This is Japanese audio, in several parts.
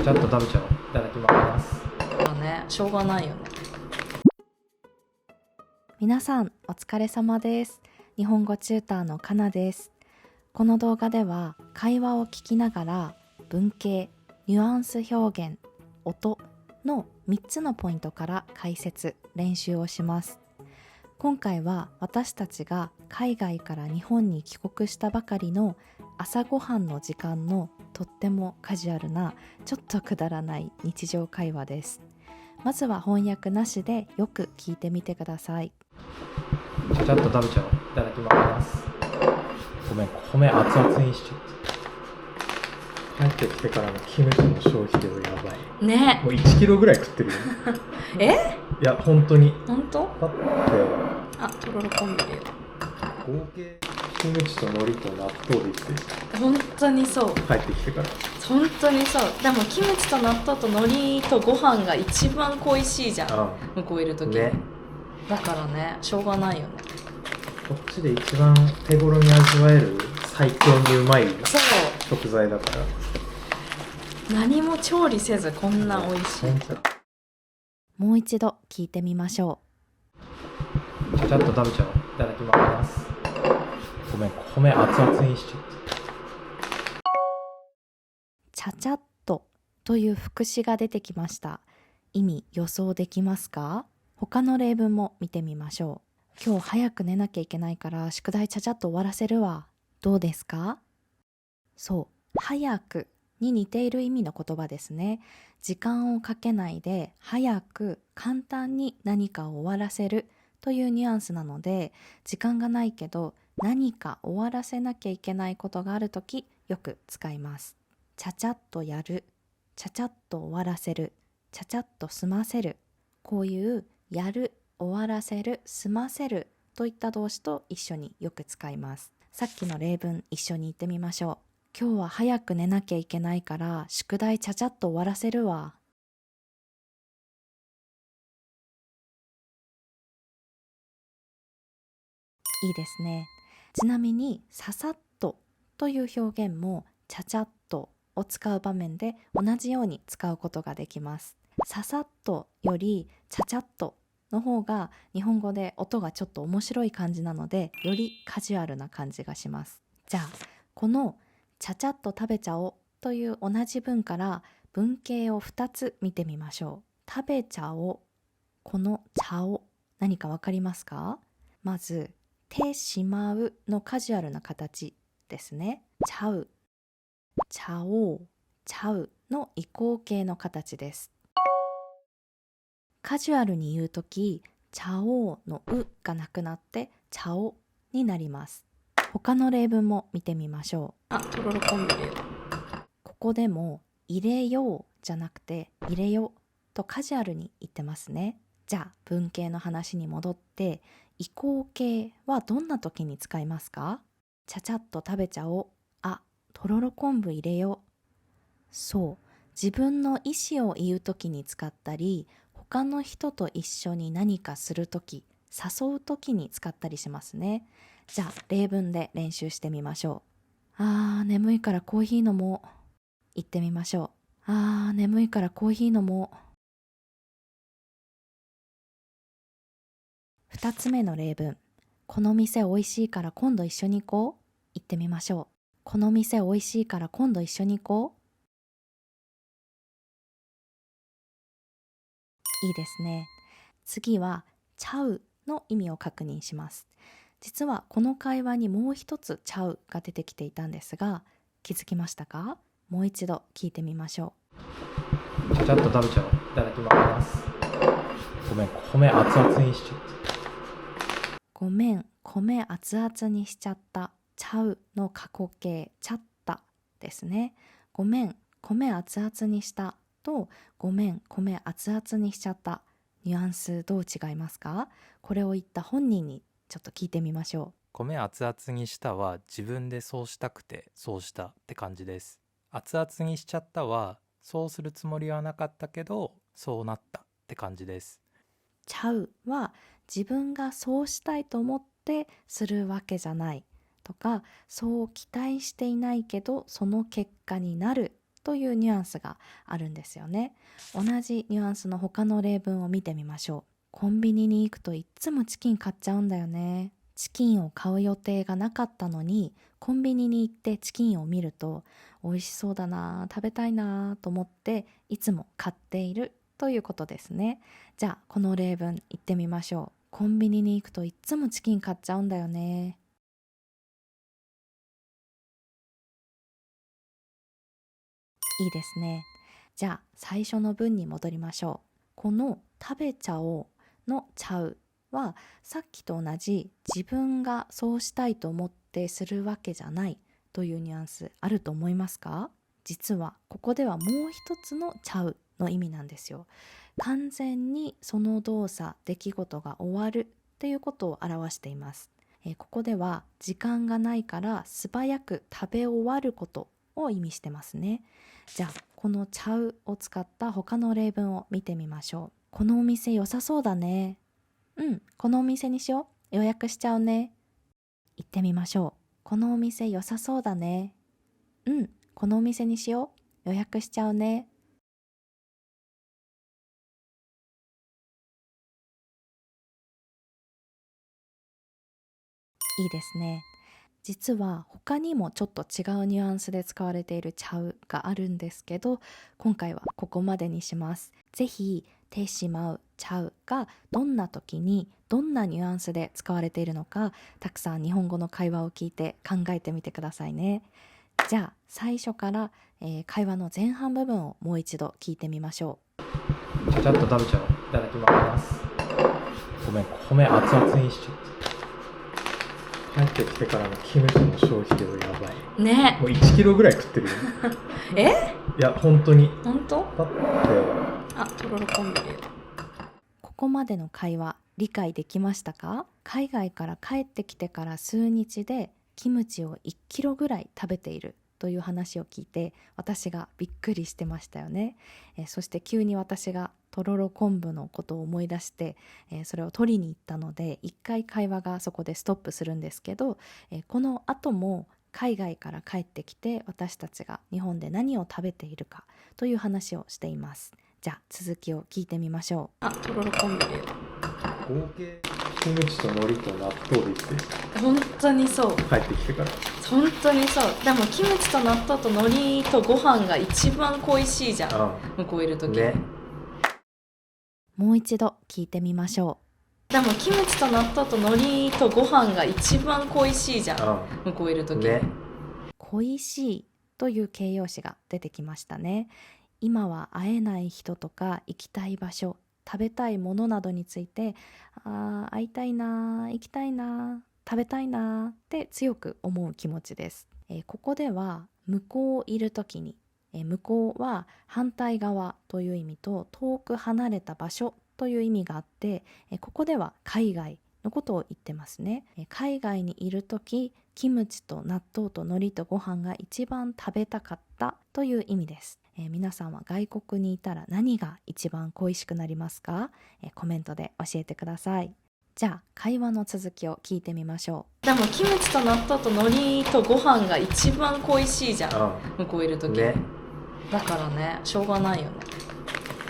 ちゃっと食べちゃおう。いただきます。ね、しょうがないよね。皆さんお疲れ様です。日本語チューターのかなです。この動画では会話を聞きながら文型、ニュアンス表現、音の3つのポイントから解説、練習をします。今回は私たちが海外から日本に帰国したばかりの朝ごはんの時間のとってもカジュアルなちょっとくだらない日常会話です。まずは翻訳なしでよく聞いてみてください。ちゃちゃっと食べちゃおう。いただきます。ごめん、米熱々にしちゃった。帰ってきてからのキムチの消費量やばいね。もう1キロぐらい食ってるよえ？いや、本当に。本当？だってあ、とろろ昆布入れよ合計キムチと海苔と納豆で生きてう。本当にそう。帰ってきてから本当にそう。でもキムチと納豆と海苔とご飯が一番恋しいじゃん。向こういるときね。だからね、しょうがないよね。こっちで一番手頃に味わえる最強にうまいそう。食材だから何も調理せずこんな美味しい。もう一度聞いてみましょちゃちゃっと食べちゃおう。いただきます。ごめん、米熱々にしちゃったう。ちゃちゃっとという副詞が出てきました。意味予想できますか？他の例文も見てみましょう。今日早く寝なきゃいけないから宿題ちゃちゃっと終わらせるわ。どうですか？そう、早くに似ている意味の言葉ですね。時間をかけないで早く簡単に何かを終わらせるというニュアンスなので、時間がないけど何か終わらせなきゃいけないことがあるときよく使います。ちゃちゃっとやる、ちゃちゃっと終わらせる、ちゃちゃっと済ませる。こういうやる、終わらせる、済ませるといった動詞と一緒によく使います。さっきの例文一緒に言ってみましょう。今日は早く寝なきゃいけないから宿題ちゃちゃっと終わらせるわ。いいですね。ちなみにささっとという表現もちゃちゃっとを使う場面で同じように使うことができます。ささっとよりちゃちゃっとの方が日本語で音がちょっと面白い感じなので、よりカジュアルな感じがします。じゃあこのちゃちゃっと食べちゃおうという同じ文から文型を2つ見てみましょう。食べちゃお、この茶を何かわかりますか？まずてしまうのカジュアルな形ですね。ちゃう、ちゃおう、ちゃうの移行形の形です。カジュアルに言うとき、ちゃおうのうがなくなってちゃおになります。他の例文も見てみましょう。あ、とろろ昆布入れよう。ここでも入れようじゃなくて入れよとカジュアルに言ってますね。じゃあ文型の話に戻って、移行形はどんな時に使いますか？ちゃちゃっと食べちゃおう、あ、とろろ昆布入れよう。そう、自分の意思を言う時に使ったり、他の人と一緒に何かする時、誘う時に使ったりしますね。じゃあ例文で練習してみましょう。眠いからコーヒー飲もう。言ってみましょう。眠いからコーヒー飲もう。2つ目の例文。この店おいしいから今度一緒に行こう。言ってみましょう。この店おいしいから今度一緒に行こう。いいですね。次はちゃうの意味を確認します。実はこの会話にもう一つちゃうが出てきていたんですが、気づきましたか？もう一度聞いてみましょちゃちゃっと食べちゃおう。いただきます。ごめん、米熱々にしちゃった。ごめん、米熱々にしちゃった。ちゃうの過去形、ちゃったですね。ごめん、米熱々にしたと、ごめん、米熱々にしちゃった。ニュアンスどう違いますか？これを言った本人にちょっと聞いてみましょ米熱々にしたは自分でそうしたくてそうしたって感じです。熱々にしちゃったはそうするつもりはなかったけどそうなったって感じです。う。ちゃうは自分がそうしたいと思ってするわけじゃないとか、そう期待していないけどその結果になるというニュアンスがあるんですよね。同じニュアンスの他の例文を見てみましょう。コンビニに行くといっつもチキン買っちゃうんだよね。チキンを買う予定がなかったのにコンビニに行ってチキンを見ると美味しそうだな、食べたいなと思っていつも買っているということですね。じゃあこの例文言ってみましょう。コンビニに行くといっつもチキン買っちゃうんだよね。いいですね。じゃあ最初の文に戻りましょう。この食べちゃおうのちゃうはさっきと同じ自分がそうしたいと思ってするわけじゃないというニュアンスあると思いますか？実はここではもう一つのちゃうの意味なんですよ。完全にその動作出来事が終わるっていうことを表しています。ここでは時間がないから素早く食べ終わることを意味してますね。じゃあこのちゃうを使った他の例文を見てみましょう。このお店良さそうだね。このお店にしよう。予約しちゃうね。言ってみましょう。このお店良さそうだね。このお店にしよう。予約しちゃうね。いいですね。実は他にもちょっと違うニュアンスで使われているちゃうがあるんですけど、今回はここまでにします。ぜひてしまうちゃうがどんな時にどんなニュアンスで使われているのか、たくさん日本語の会話を聞いて考えてみてくださいね。じゃあ最初から、会話の前半部分をもう一度聞いてみましょちゃちゃっと食べちゃおう。いただきます。ごめん、米熱々にしちゃった。帰ってきてからのキムチの消費量やばいね。もう1キロぐらい食ってるよいや本当に本当？だってあ、とろろ昆布入れる。ここまでの会話理解できましたか？海外から帰ってきてから数日でキムチを1キロぐらい食べているという話を聞いて私がびっくりしてましたよね。そして急に私がとろろ昆布のことを思い出して、それを取りに行ったので一回会話がそこでストップするんですけど、この後も海外から帰ってきて私たちが日本で何を食べているかという話をしています。じゃあ続きを聞いてみましょう。あ、とろろ昆布入れる。合計キムチと海苔と納豆できて本当にそう。帰ってきてから本当にそう。でもキムチと納豆と海苔とご飯が一番恋しいじゃん。向こういるとき。ね。もう一度聞いてみましょでもキムチと納豆と海苔とご飯が一番恋しいじゃん。向こういるとき。ね。恋しいという形容詞が出てきましたね。今は会えない人とか行きたい場所、食べたいものなどについて会いたいな、行きたいな、食べたいなって強く思う気持ちです。ここでは向こういるときに、向こうは反対側という意味と遠く離れた場所という意味があって、ここでは海外のことを言ってますね。海外にいるときキムチと納豆と海苔とご飯が一番食べたかったという意味です。皆さんは外国にいたら何が一番恋しくなりますか？コメントで教えてください。じゃあ会話の続きを聞いてみましょでもキムチと納豆と海苔とご飯が一番恋しいじゃん。向こういるとき。ね。だからね、しょうがないよね。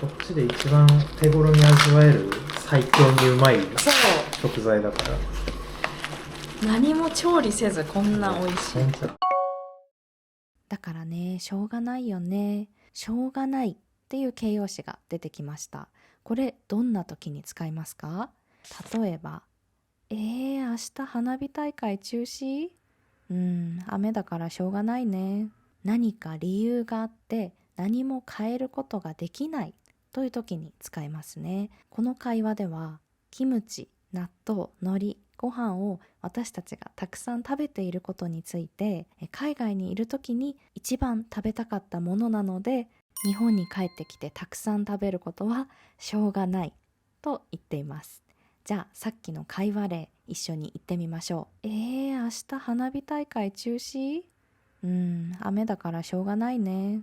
こっちで一番手頃に味わえる最強にうまいそう。食材だから何も調理せずこんな美味しい。本当だ。だからね、しょうがないよね。しょうがないっていう形容詞が出てきました。これどんな時に使いますか？例えば明日花火大会中止？雨だからしょうがないね。何か理由があって何も変えることができないという時に使いますね。この会話ではキムチ、納豆、海苔、ご飯を私たちがたくさん食べていることについて、海外にいる時に一番食べたかったものなので日本に帰ってきてたくさん食べることはしょうがないと言っています。じゃあさっきの会話例一緒に言ってみましょう。明日花火大会中止？雨だからしょうがないね。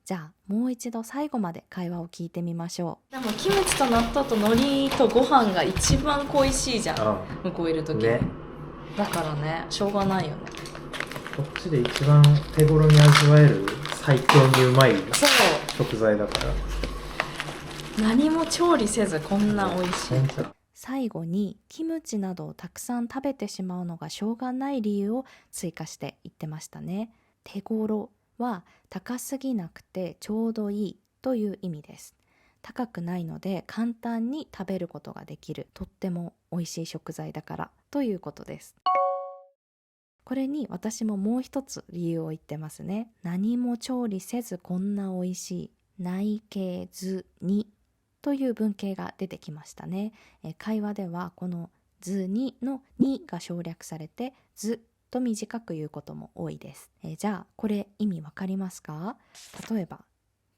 じゃあもう一度最後まで会話を聞いてみましょでもキムチと納豆と海苔とご飯が一番恋しいじゃん。向こういるとき。ね。だからね、しょうがないよね。こっちで一番手頃に味わえる最強にうまいそう、食材だから何も調理せずこんな美味しい。最後にキムチなどをたくさん食べてしまうのがしょうがない理由を追加して言ってましたね。手頃は高すぎなくてちょうどいいという意味です。高くないので簡単に食べることができる、とっても美味しい食材だからということです。これに私ももう一つ理由を言ってますね。何も調理せずこんな美味しい、内形図にという文型が出てきましたね。会話ではこの図にのにが省略されて図と短く言うことも多いです。じゃあこれ意味わかりますか？例えば、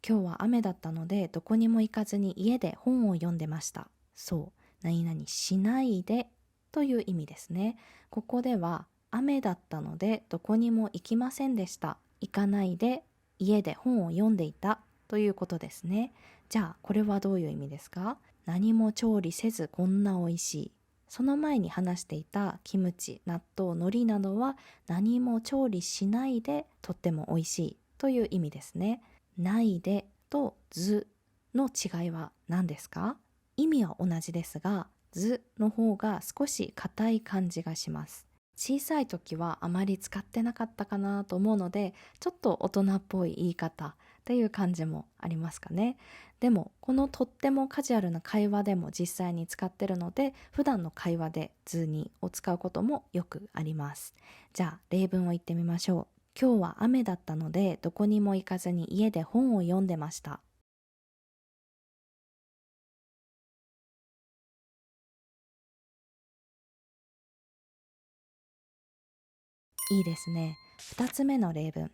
今日は雨だったのでどこにも行かずに家で本を読んでました。そう、何々しないでという意味ですね。ここでは雨だったのでどこにも行きませんでした。行かないで家で本を読んでいたということですね。じゃあこれはどういう意味ですか？何も調理せずこんな美味しい。その前に話していたキムチ、納豆、海苔などは何も調理しないでとっても美味しいという意味ですね。ないでとずの違いは何ですか？意味は同じですが、ずの方が少し硬い感じがします。小さい時はあまり使ってなかったかなと思うので、ちょっと大人っぽい言い方っていう感じもありますかね。でもこのとってもカジュアルな会話でも実際に使ってるので、普段の会話で図にを使うこともよくあります。じゃあ例文を言ってみましょう。今日は雨だったのでどこにも行かずに家で本を読んでました。いいですね。2つ目の例文。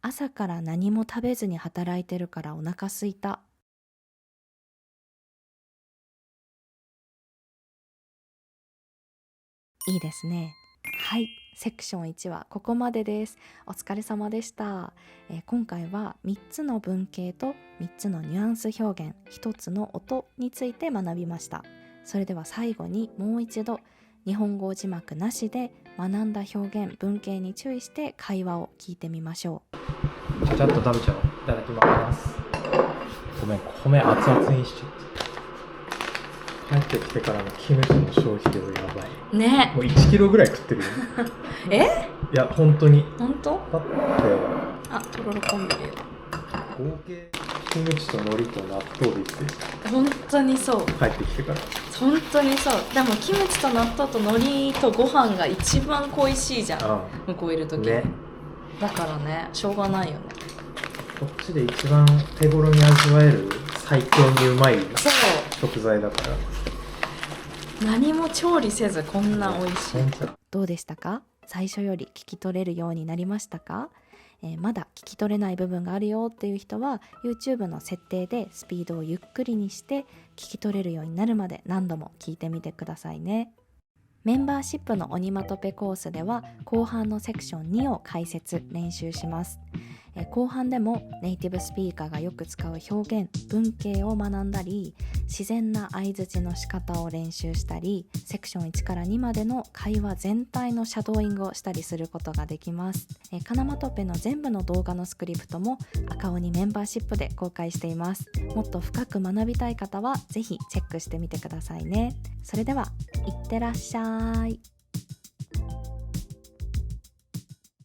朝から何も食べずに働いてるからお腹すいた。いいですね。はい、セクション1はここまでです。お疲れ様でした。今回は3つの文型と3つのニュアンス表現、1つの音について学びました。それでは最後にもう一度日本語字幕なしで学んだ表現、文型に注意して会話を聞いてみましょちゃちゃっと食べちゃおう。いただきます。ごめん、米熱々にしちゃった。帰ってきてからのキムチの消費量やばいね。もう1キロぐらい食ってるよえ？いや本当に本当？だってあ、とろろ昆布入れる。合計キムチと海苔と納豆でいって本当にそう。帰ってきてから本当にそう。でもキムチと納豆と海苔とご飯が一番恋しいじゃん。向こういるとき、ね、だからね、しょうがないよね。こっちで一番手頃に味わえる最強にうまいそう、食材だから何も調理せずこんな美味しい。どうでしたか？最初より聞き取れるようになりましたか？まだ聞き取れない部分があるよっていう人は YouTube の設定でスピードをゆっくりにして聞き取れるようになるまで何度も聞いてみてくださいね。メンバーシップのオニマトペコースでは後半のセクション2を解説練習します。後半でもネイティブスピーカーがよく使う表現、文型を学んだり、自然な相槌の仕方を練習したり、セクション1から2までの会話全体のシャドーイングをしたりすることができます。カナマトペの全部の動画のスクリプトも赤鬼メンバーシップで公開しています。もっと深く学びたい方はぜひチェックしてみてくださいね。それでは、いってらっしゃい。